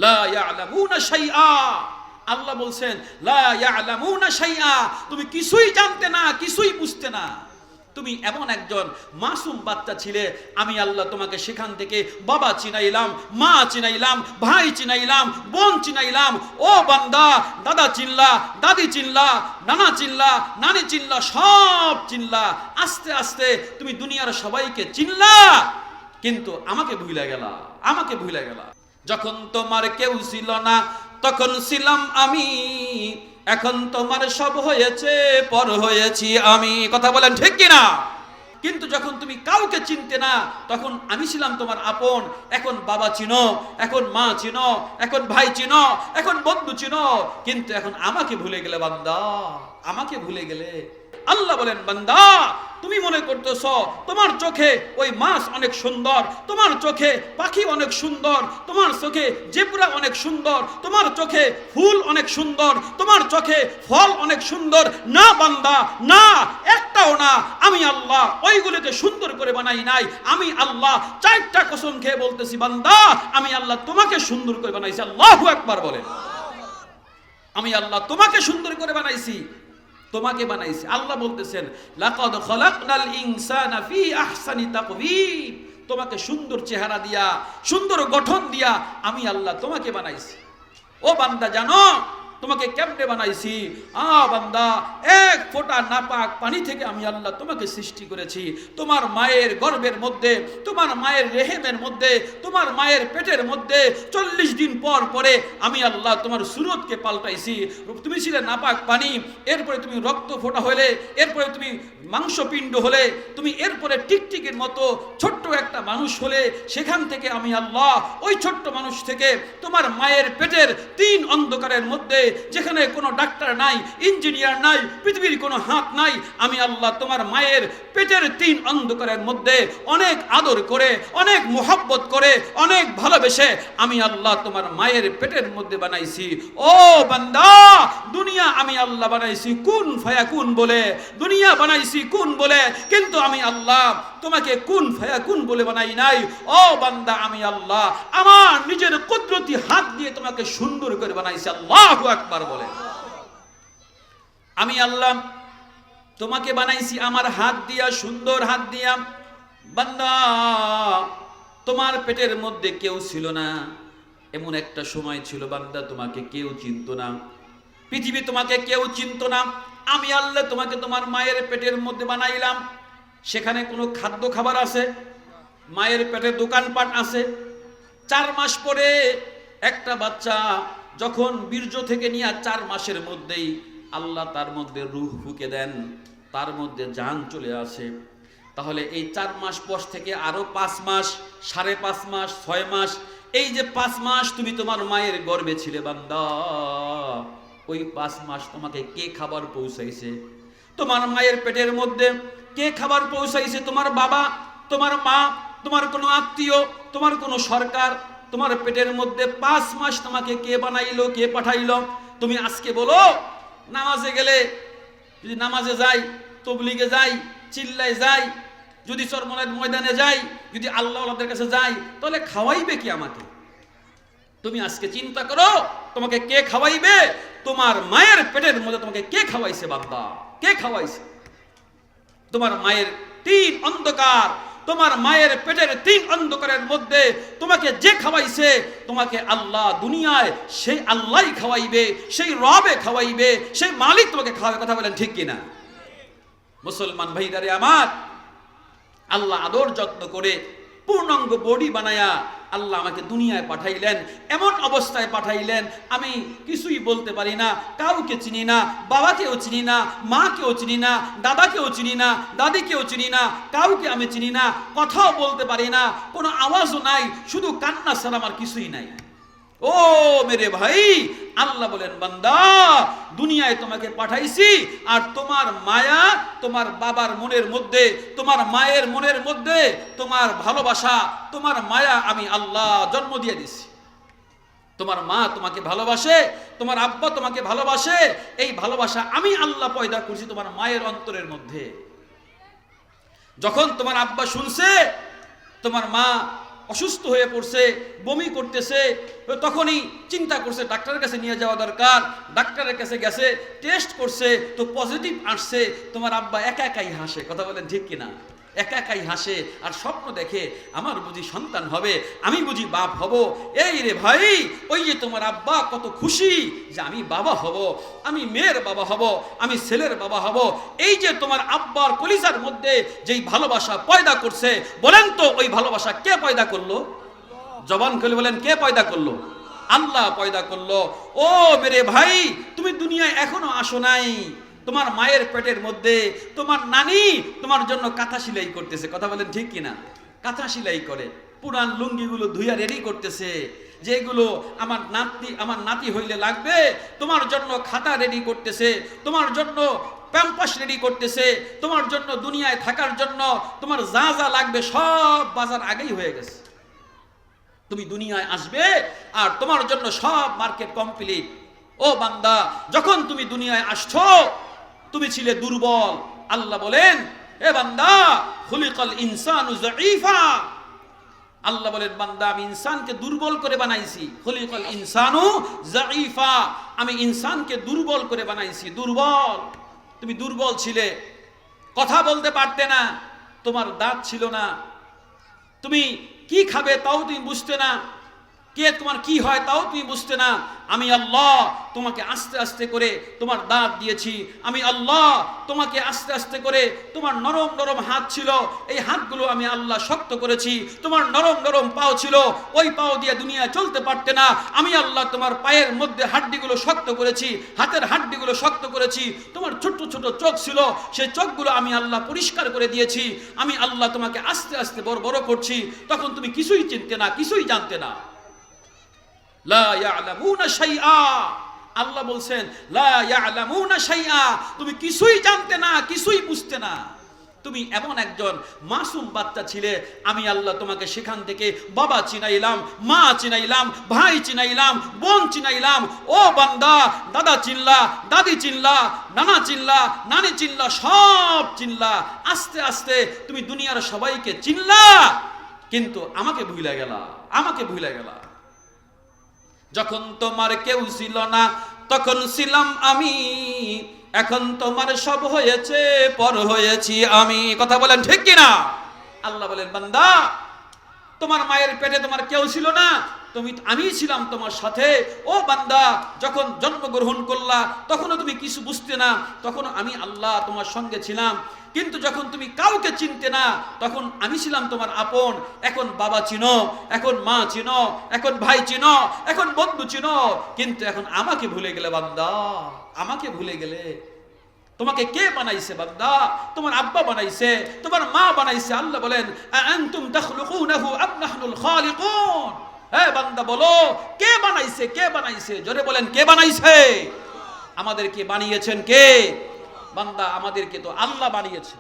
লা ইয়ালামুনা শাইআ, আল্লাহ বলছেন লা ইয়ালামুনা শাইআ, তুমি কিছুই জানতে না, কিছুই বুঝতে না। তুমি এমন একজন মাসুম বাচ্চা ছিলে, আমি আল্লাহ তোমাকে সেখান থেকে বাবা চিনাইলাম, মা চিনাইলাম, ভাই চিনাইলাম, বোন চিনাইলাম। ও বান্দা, দাদা চিনলা, দাদি চিনলা, নানা চিনলা, নানি চিনলা, সব চিনলা। আস্তে আস্তে তুমি দুনিয়ার সবাইকে চিনলা, কিন্তু আমাকে ভুলে গেলা, আমাকে ভুলে গেলা। যখন তোমার কেউ ছিল না তখন ছিলাম আমি, এখন তোমার সব হয়েছে, পর হয়েছি আমি। কথা বলেন ঠিক কিনা? কিন্তু যখন তুমি কাউকে চিনতে না তখন আমি ছিলাম তোমার আপন। এখন বাবা চিনো, এখন মা চিনো, এখন ভাই চিনো, এখন বন্ধু চিনো, কিন্তু এখন আমাকে ভুলে গেলে বান্দা, আমাকে ভুলে গেলে। আল্লাহ বলেন বান্দা, তুমি মনে করতেছো তোমার চোখে ওই মাছ অনেক সুন্দর, তোমার চোখে পাখি অনেক সুন্দর, তোমার চোখে জেব্রা অনেক সুন্দর, তোমার চোখে ফুল অনেক সুন্দর, তোমার চোখে ফল অনেক সুন্দর। না বান্দা, না, একটাও না। আমি আল্লাহ ওইগুলোকে সুন্দর করে বানাই নাই। আমি আল্লাহ চারটা কসম খেয়ে বলতেছি বান্দা, আমি আল্লাহ তোমাকে সুন্দর করে বানাইছি। আল্লাহু আকবার বলেন। আমি আল্লাহ তোমাকে সুন্দর করে বানাইছি, তোমাকে বানাইছি। আল্লাহ বলতেছেন লাকাদ খালাকনাল ইনসানা ফি আহসানি তাকওয়িম, তোমাকে সুন্দর চেহারা দিয়া, সুন্দর গঠন দিয়া আমি আল্লাহ তোমাকে বানাইছি। ও বান্দা, জানো তোমাকে কেমনে বানাইছি? বান্দা, এক ফোঁটা নাপাক পানি থেকে আমি আল্লাহ তোমাকে সৃষ্টি করেছি। তোমার মায়ের গর্ভের মধ্যে, তোমার মায়ের রেহেমের মধ্যে, তোমার মায়ের পেটের মধ্যে 40 দিন পর পরে আমি আল্লাহ তোমার সুরতকে পাল্টাইছি। তুমি ছিলে নাপাক পানি, এরপরে তুমি রক্ত ফোঁটা হলে, এরপরে তুমি মাংসপিণ্ড হলে, তুমি এরপরে টিকটিকির মতো ছোট্ট একটা মানুষ হলে, সেখান থেকে আমি আল্লাহ ওই ছোট্ট মানুষ থেকে তোমার মায়ের পেটের 3 অন্ধকারের মধ্যে, যেখানে কোনো ডাক্তার নাই, ইঞ্জিনিয়ার নাই, পৃথিবীর কোনো হাত নাই, আমি আল্লাহ তোমার মায়ের পেটের 3 অন্ধকারের মধ্যে অনেক আদর করে, অনেক মোহাব্বত করে, অনেক ভালোবেসে আমি আল্লাহ তোমার মায়ের পেটের মধ্যে বানাইছি। ও বান্দা, দুনিয়া আমি আল্লাহ বানাইছি কুন ফায়াকুন বলে, দুনিয়া বানাইছি কুন বলে, কিন্তু আমি আল্লাহ তোমাকে কুন ফায়াকুন বলে বানাই নাই। ও বান্দা, আমি আল্লাহ আমার নিজের কুদরতি হাত দিয়ে তোমাকে সুন্দর করে বানাইছি। আল্লাহু আকবার বলে। আমি আল্লাহ তোমাকে বানাইছি আমার হাত দিয়া, সুন্দর হাত দিয়া। বান্দা, তোমার পেটের মধ্যে কেউ ছিল না, এমন একটা সময় ছিল বান্দা তোমাকে কেউ চিনতো না, পৃথিবী তোমাকে কেউ চিনতো না। আমি আল্লাহ তোমাকে তোমার মায়ের পেটের মধ্যে বানাইলাম। সেখানে কোনো খাদ্য খাবার আছে? মায়ের পেটে দোকানপাট আছে? 4 মাস পরে একটা বাচ্চা যখন বীর্য থেকে নিয়ে 4 মাসের মধ্যেই আল্লাহ তার মধ্যে রূহ ফুঁকে দেন, তার মধ্যে জান চলে আসে। তাহলে এই 4 মাস পর থেকে আরো 5 মাস, 5.5 মাস, 6 মাস, এই যে 5 মাস তুমি তোমার মায়ের গর্ভে ছিলে বান্দা, ওই 5 মাস তোমাকে কে খাবার পৌঁছাইছে? তোমার মায়ের পেটের মধ্যে কে খাবার পৌঁছাইছে? তোমার বাবা, তোমার মা, তোমার কোনো আত্মীয়, তোমার কোনো সরকার? তোমার পেটের মধ্যে 5 মাস তোমাকে কে বানাইলো, কে পাঠাইলো? তুমি আজকে বলো নামাজে গেলে, যদি নামাজে যাই, তবলিগে যাই, চিল্লায় যাই, যদি চরমনার ময়দানে যাই, যদি আল্লাহওয়ালাদের কাছে যাই, তাহলে খাওয়াইবে কি আমাকে? তুমি আজকে চিন্তা করো তোমাকে কে খাওয়াইবে? তোমার মায়ের পেটের মধ্যে তোমাকে কে খাওয়াইছে বান্দা? কে খাওয়াইছে? তোমার মায়ের 3 অন্ধকার, তোমার মায়ের পেটের 3 অন্ধকারের মধ্যে তোমাকে যে খাওয়াইছে, তোমাকে আল্লাহ দুনিয়ায় সেই আল্লাহই খাওয়াইবে, সেই রবে খাওয়াইবে, সেই মালিক তোমাকে খাওয়াবে। কথা বলেন ঠিক কিনা? মুসলমান ভাইদারে আমার, আল্লাহ আদর যত্ন করে পূর্ণাঙ্গ বডি বানায়া আল্লাহ আমাকে দুনিয়ায় পাঠাইলেন। এমন অবস্থায় পাঠাইলেন আমি কিছুই বলতে পারি না, কাউকে চিনি না, বাবাকেও চিনি না, মাকেও চিনি না, দাদাকেও চিনি না, দাদিকেও চিনি না, কাউকে আমি চিনি না, কথাও বলতে পারি না, কোনো আওয়াজও নাই, শুধু কান্না ছাড়া আমার কিছুই নাই। ও মেরে ভাই, আল্লাহ বলেন বান্দা, দুনিয়ায় তোমাকে পাঠাইছি, আর তোমার মায়া তোমার বাবার মনের মধ্যে, তোমার মায়ের মনের মধ্যে তোমার ভালোবাসা, তোমার মায়া আমি আল্লাহ জন্ম দিয়ে দিছি। তোমার মা তোমাকে ভালোবাসে, তোমার আব্বা তোমাকে ভালোবাসে, এই ভালোবাসা আমি আল্লাহ পয়দা করছি তোমার মায়ের অন্তরের মধ্যে। যখন তোমার আব্বা শুনছে তোমার মা অসুস্থ হয়ে পড়ছে, বমি করতেছে, তখনই চিন্তা করছে ডাক্তারের কাছে নিয়ে যাওয়া দরকার। ডাক্তারের কাছে গেছে, টেস্ট করছে, তো পজিটিভ আসছে। তোমার আব্বা একা একাই হাসে, কথা বলেন ঠিক কিনা? একা একাই হাসে আর স্বপ্ন দেখে আমার বুঝি সন্তান হবে, আমি বুঝি বাপ হব। এই রে ভাই, ওই যে তোমার আব্বা কত খুশি যে আমি বাবা হব, আমি মেয়ের বাবা হব, আমি ছেলের বাবা হব। এই যে তোমার আব্বার কলিজার মধ্যে যেই ভালোবাসা পয়দা করছে, বলেন তো ওই ভালোবাসা কে পয়দা করলো? জবান খুলে বলেন, কে পয়দা করলো? আল্লাহ পয়দা করলো। ও মেরে ভাই, তুমি দুনিয়ায় এখনো আসো নাই। তোমার মায়ের পেটের মধ্যে তোমার নানি তোমার জন্য কাঁথা সেলাই করতেছে, কথা বলেন ঠিক কিনা? কাঁথা সেলাই করে পুরান লুঙ্গিগুলো ধুইয়া রেডি করতেছে, যেগুলো আমার নাতি হইলে লাগবে। তোমার জন্য খাতা রেডি করতেছে, তোমার জন্য প্যাম্পাস রেডি করতেছে, তোমার জন্য দুনিয়ায় থাকার জন্য তোমার যা যা লাগবে সব বাজার আগেই হয়ে গেছে। তুমি দুনিয়ায় আসবে আর তোমার জন্য সব মার্কেট কমপ্লিট। ও বান্দা, যখন তুমি দুনিয়ায় আসছো তুমি ছিলে দুর্বল। আল্লাহ বলেন, এ বান্দা, খুলিকাল ইনসানু যায়ীফা। আল্লাহ বলেন, বান্দা আমি ইনসানকে দুর্বল করে বানাইছি। খুলিকাল ইনসানু যায়ীফা, আমি ইনসানকে দুর্বল করে বানাইছি। দুর্বল, তুমি দুর্বল ছিলে, কথা বলতে পারতে না, তোমার দাঁত ছিল না, তুমি কি খাবে তাও তুমি বুঝতে না, কে তোমার কি হয় তাও তুমি বুঝতে না। আমি আল্লাহ তোমাকে আস্তে আস্তে করে তোমার দাঁত দিয়েছি। আমি আল্লাহ তোমাকে আস্তে আস্তে করে, তোমার নরম নরম হাত ছিল, এই হাতগুলো আমি আল্লাহ শক্ত করেছি। তোমার নরম নরম পাও ছিল, ওই পাও দিয়ে দুনিয়া চলতে পারতে না। আমি আল্লাহ তোমার পায়ের মধ্যে হাড্ডিগুলো শক্ত করেছি, হাতের হাড্ডিগুলো শক্ত করেছি। তোমার ছোট ছোট চোখ ছিল, সেই চোখগুলো আমি আল্লাহ পরিষ্কার করে দিয়েছি। আমি আল্লাহ তোমাকে আস্তে আস্তে বড় বড় করছি। তখন তুমি কিছুই চিনতে না, কিছুই জানতে না। লা ইয়ালামুনা শাইআ, আল্লাহ বলছেন লা ইয়ালামুনা শাইআ, তুমি কিছুই জানতে না, কিছুই বুঝতে না। তুমি এমন একজন মাসুম বাচ্চা ছিলে, আমি আল্লাহ তোমাকে সেখান থেকে বাবা চিনাইলাম, মা চিনাইলাম, ভাই চিনাইলাম, বোন চিনাইলাম। ও বান্দা, দাদা চিনলা, দাদি চিনলা, নানা চিনলা, নানি চিনলা, সব চিনলা। আস্তে আস্তে তুমি দুনিয়ার সবাইকে চিনলা, কিন্তু আমাকে ভুলে গেলা, আমাকে ভুলে গেলা। যখন তোমার কেউ ছিল না তখন ছিলাম আমি, এখন তোমার সব হয়েছে, পর হয়েছি আমি। কথা বলেন ঠিক কিনা? আল্লাহ বলেন, বান্দা তোমার মায়ের পেটে তোমার কেউ ছিল না, আমি ছিলাম তোমার সাথে। ও বান্দা, যখন জন্মগ্রহণ করলা তখনও তুমি কিছু বুঝতে না, তখন আমি আল্লাহ তোমার সঙ্গে ছিলাম। কিন্তু যখন তুমি কাউকে চিনতে না তখন আমি ছিলাম তোমার আপন। এখন বাবা চিনো, এখন মা চিনো, এখন ভাই চিনো, এখন বন্ধু চিনো, কিন্তু এখন আমাকে ভুলে গেলে বান্দা, আমাকে ভুলে গেলে। তোমাকে কে বানাইছে বান্দা? তোমার আব্বা বানাইছে, তোমার মা বানাইছে। আল্লাহ বলেন, আনতুম তাখলুকুনাহু আম নাহনুল খালিকুন। হে বান্দা বলো, কে বানাইছে? কে বানাইছে? জোরে বলেন, কে বানাইছে? আমাদেরকে বানিয়েছেন কে? বান্দা, আমাদেরকে তো আল্লাহ বানিয়েছে।